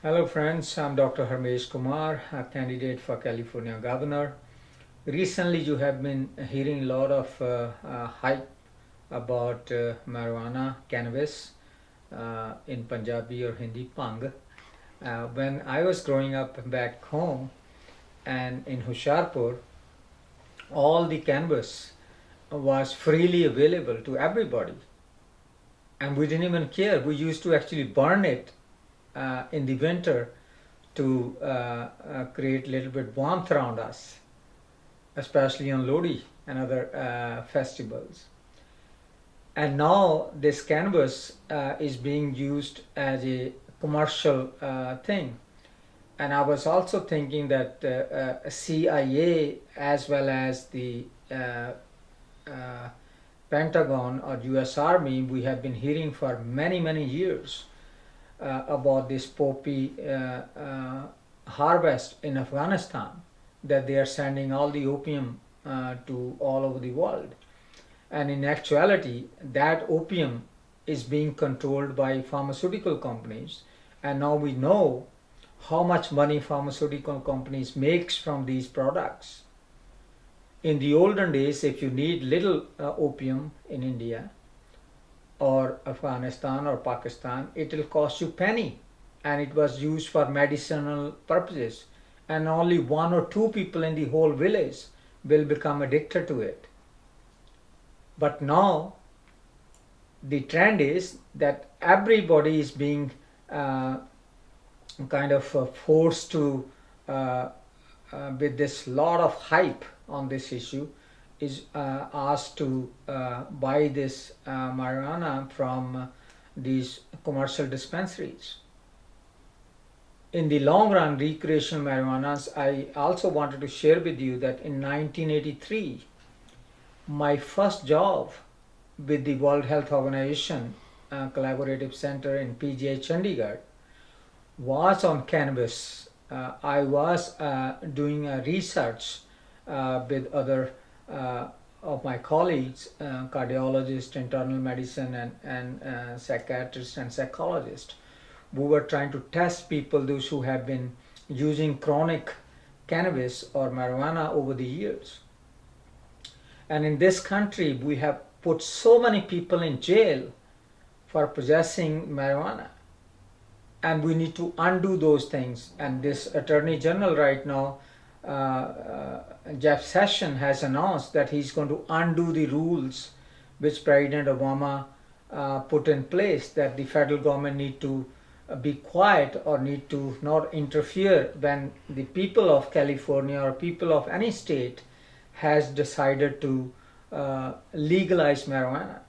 Hello friends, I'm Dr. Kumar, a candidate for California Governor. Recently you have been hearing a lot of hype about marijuana, cannabis, in Punjabi or Hindi, Pang. When I was growing up back home and in Hoshiarpur, all the cannabis was freely available to everybody. And we didn't even care. We used to actually burn it in the winter to create a little bit warmth around us, especially on Lodi and other festivals. And now this canvas is being used as a commercial thing. And I was also thinking that CIA as well as the uh, Pentagon or US Army, we have been hearing for many, many years about this poppy harvest in Afghanistan, that they are sending all the opium to all over the world. And in actuality, that opium is being controlled by pharmaceutical companies. And now we know how much money pharmaceutical companies makes from these products. In the olden days, if you need little opium in India or Afghanistan or Pakistan, it will cost you penny, and it was used for medicinal purposes, and only one or two people in the whole village will become addicted to it. But now the trend is that everybody is being forced to with this lot of hype on this issue, is asked to buy this marijuana from these commercial dispensaries. In the long run, recreational marijuanas, I also wanted to share with you that in 1983, my first job with the World Health Organization Collaborative Center in PGI Chandigarh was on cannabis. I was doing a research with other of my colleagues, cardiologists, internal medicine, and psychiatrists and psychologists. We were trying to test people, those who have been using chronic cannabis or marijuana over the years. And in this country, we have put so many people in jail for possessing marijuana. And we need to undo those things. And this Attorney General right now, Jeff Sessions, has announced that he's going to undo the rules which President Obama put in place, that the federal government need to be quiet or need to not interfere when the people of California or people of any state has decided to legalize marijuana.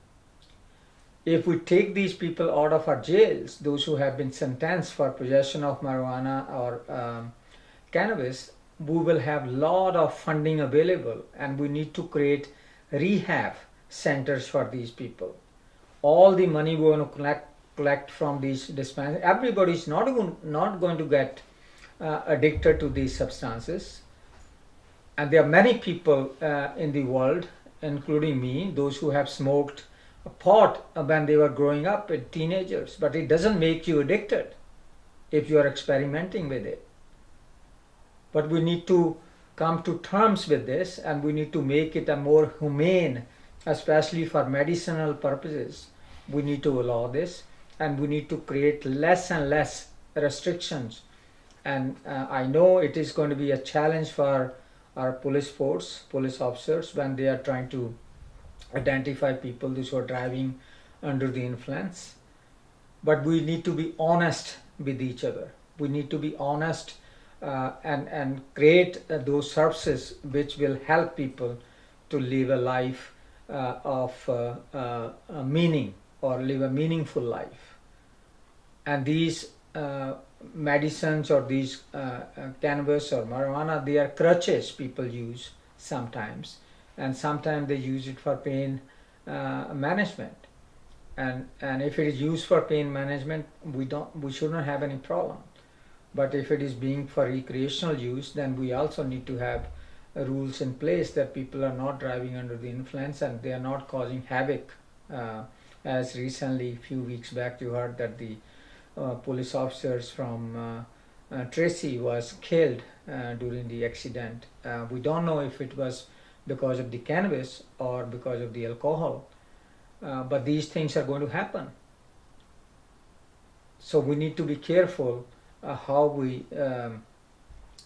If we take these people out of our jails, those who have been sentenced for possession of marijuana or cannabis, we will have a lot of funding available, and we need to create rehab centers for these people. All the money we're going to collect from these dispensaries, everybody is not going to get addicted to these substances. And there are many people in the world, including me, those who have smoked a pot when they were growing up as teenagers, but it doesn't make you addicted if you are experimenting with it. But we need to come to terms with this, and we need to make it a more humane, especially for medicinal purposes. We need to allow this, and we need to create less and less restrictions. And I know it is going to be a challenge for our police force, police officers, when they are trying to identify people who are driving under the influence. But we need to be honest with each other. We need to be honest and create those services which will help people to live a life of meaning, or live a meaningful life. And these medicines or these cannabis or marijuana, they are crutches people use sometimes, and sometimes they use it for pain management. And if it is used for pain management, we shouldn't have any problem. But if it is being for recreational use, then we also need to have rules in place that people are not driving under the influence and they are not causing havoc. As recently, a few weeks back, you heard that the police officers from Tracy was killed during the accident. We don't know if it was because of the cannabis or because of the alcohol, but these things are going to happen. So we need to be careful how we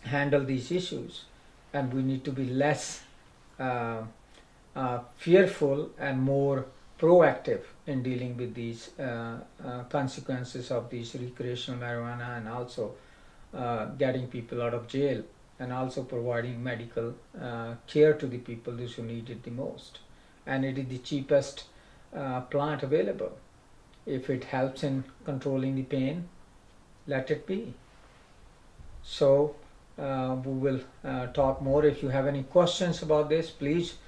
handle these issues, and we need to be less uh, fearful and more proactive in dealing with these consequences of these recreational marijuana, and also getting people out of jail, and also providing medical care to the people those who need it the most. And it is the cheapest plant available. If it helps in controlling the pain, let it be. So we will talk more. If you have any questions about this, please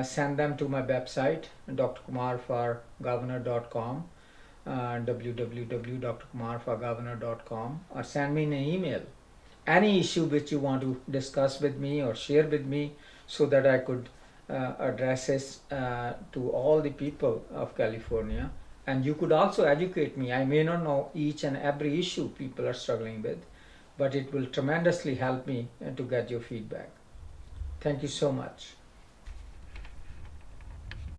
send them to my website, drkumarforgovernor.com, www.drkumarforgovernor.com, or send me an email. Any issue which you want to discuss with me or share with me, so that I could address this to all the people of California. And you could also educate me. I may not know each and every issue people are struggling with, but it will tremendously help me to get your feedback. Thank you so much.